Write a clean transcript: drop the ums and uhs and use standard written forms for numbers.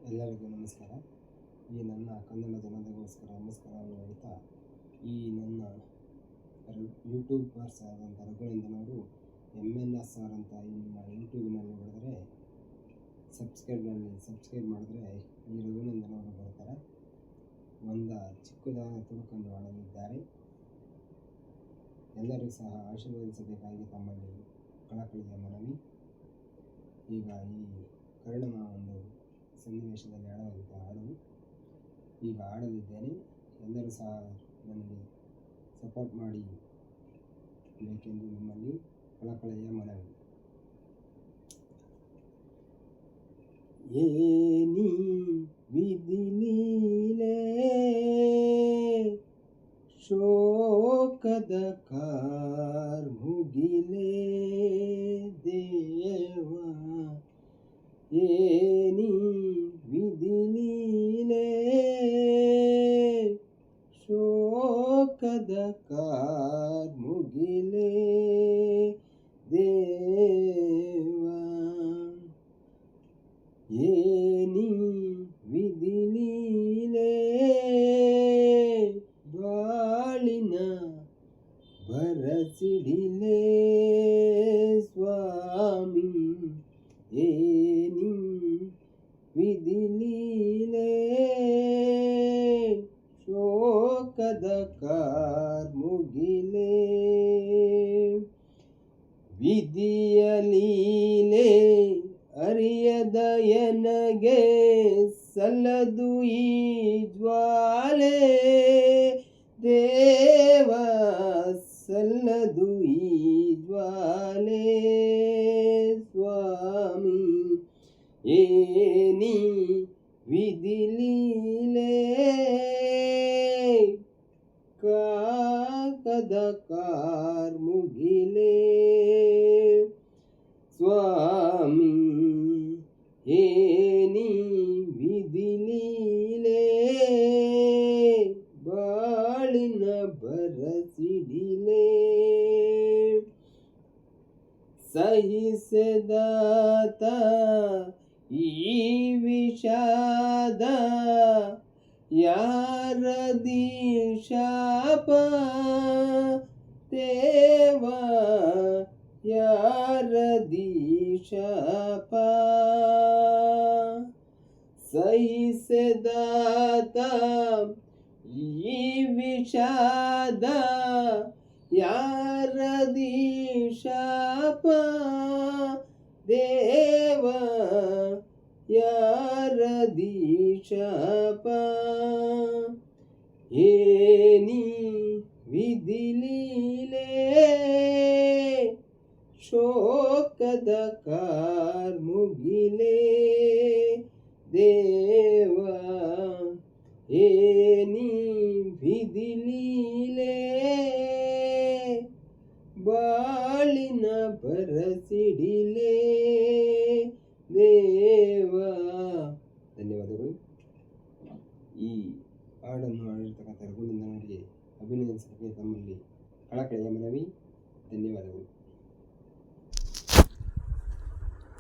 ಎಲ್ಲರಿಗೂ ನಮಸ್ಕಾರ. ಈ ನನ್ನ ಕನ್ನಡ ಜನತೆಗೋಸ್ಕರ ನಮಸ್ಕಾರವನ್ನು ಹೇಳ್ತಾ, ಈ ನನ್ನ ಯೂಟ್ಯೂಬರ್ಸ್ ಆದಂಥ ರಘುನಂದನವರು MNSR ಅಂತ ಈ ನಿಮ್ಮ ಯೂಟ್ಯೂಬಿನಲ್ಲಿ ನೋಡಿದ್ರೆ ಸಬ್ಸ್ಕ್ರೈಬ್ ಮಾಡಿದ್ರೆ ಈ ರಘುನಂದನವರು ಬರ್ತಾರೆ. ಒಂದು ಚಿಕ್ಕದಾದ ತುಣುಕನ್ನು ಮಾಡಲಿದ್ದಾರೆ. ಎಲ್ಲರೂ ಸಹ ಆಶೀರ್ವದಿಸಬೇಕಾಗಿ ತಮ್ಮಲ್ಲಿ ಕಳಕಳಿಯ ಮನವಿ. ಈಗ ಈ ಕರ್ಣನ ಒಂದು ಸನ್ನಿವೇಶದಲ್ಲಿ ಆಡುವಂಥ ಹಾಡು ಈಗ ಆಡಲಿದ್ದೇನೆ. ಎಲ್ಲರೂ ಸಹ ನನಗೆ ಸಪೋರ್ಟ್ ಮಾಡಿ ಬೇಕೆಂದು ನಿಮ್ಮಲ್ಲಿ ಕಳಕಳಿಯ ಮನವಿ. ಏನಿ ವಿಧಿ ಲೀಲೆ ಶೋಕದ ಕಾರ್ಮುಗಿಲೆ ದೇವ, ಏನಿ ವಿಧಿ ಲೀಲೆ ಶೋಕದ ಕಾರ್ಮುಗಿಲೆ ದೇವ, ಏನಿ ವಿಧಿ ಲೀಲೆ ಬಾಳಿನ ಬರಸಿಡಿಲೆ ಸ್ವಾಮಿ, ಏನಿ ವಿಧಿ ಲೀಲೆ ಶೋಕದ ಕಾರ್ಮುಗಿಲೆ, ವಿಧಿಯ ಲೀಲೆ ಅರಿಯದ ಎನಗೆ ಸಲ್ಲದು ಈ ಜ್ವಾಲೆ ದೇವ, ಸಲ್ಲದು ಈ ಜ್ವಾಲೆ ಸ್ವಾಮಿ, ಏನಿ ವಿಧಿ ಲೀಲೆ ಕಾಕದ ಕಾರ್ಮುಗಿಲೆ ಸ್ವಾಮಿ, ಏನಿ ವಿಧಿ ಲೀಲೆ ಬಾಳಿನ ಬರಸಿಡಿಲೆ, ಸಹಿಸದಾತ ಈ ವಿಷಾದ ಯಾರದಿ ಶಾಪ ದೇವ, ಯಾರದಿ ಶಾಪ, ಸಹಿಸದಾತ ಈ ವಿಷಾದ ಯಾರದಿ ಶಾಪ ದೇವ, ಯಾರದಿ ಶಾಪ, ಏನಿ ವಿಧಿ ಲೀಲೆ ಶೋಕದ ಕಾರ್ಮುಗಿಲೆ ದೇವ, ಏನಿ ವಿಧಿ ಲೀಲೆ ಬಾಳಿನ ಬರಸಿಡಿಲೆ ದೇವ. ಧನ್ಯವಾದಗಳು. ಈ ಹಾಡನ್ನು ಹಾಡಿರ್ತಕ್ಕಂಥ ರಘುನಂದನವರಿಗೆ ಅಭಿನಂದಿಸಲಿಕ್ಕೆ ತಮ್ಮಲ್ಲಿ ಕಳಕಳಿಯ ಮನವಿ. ಧನ್ಯವಾದಗಳು.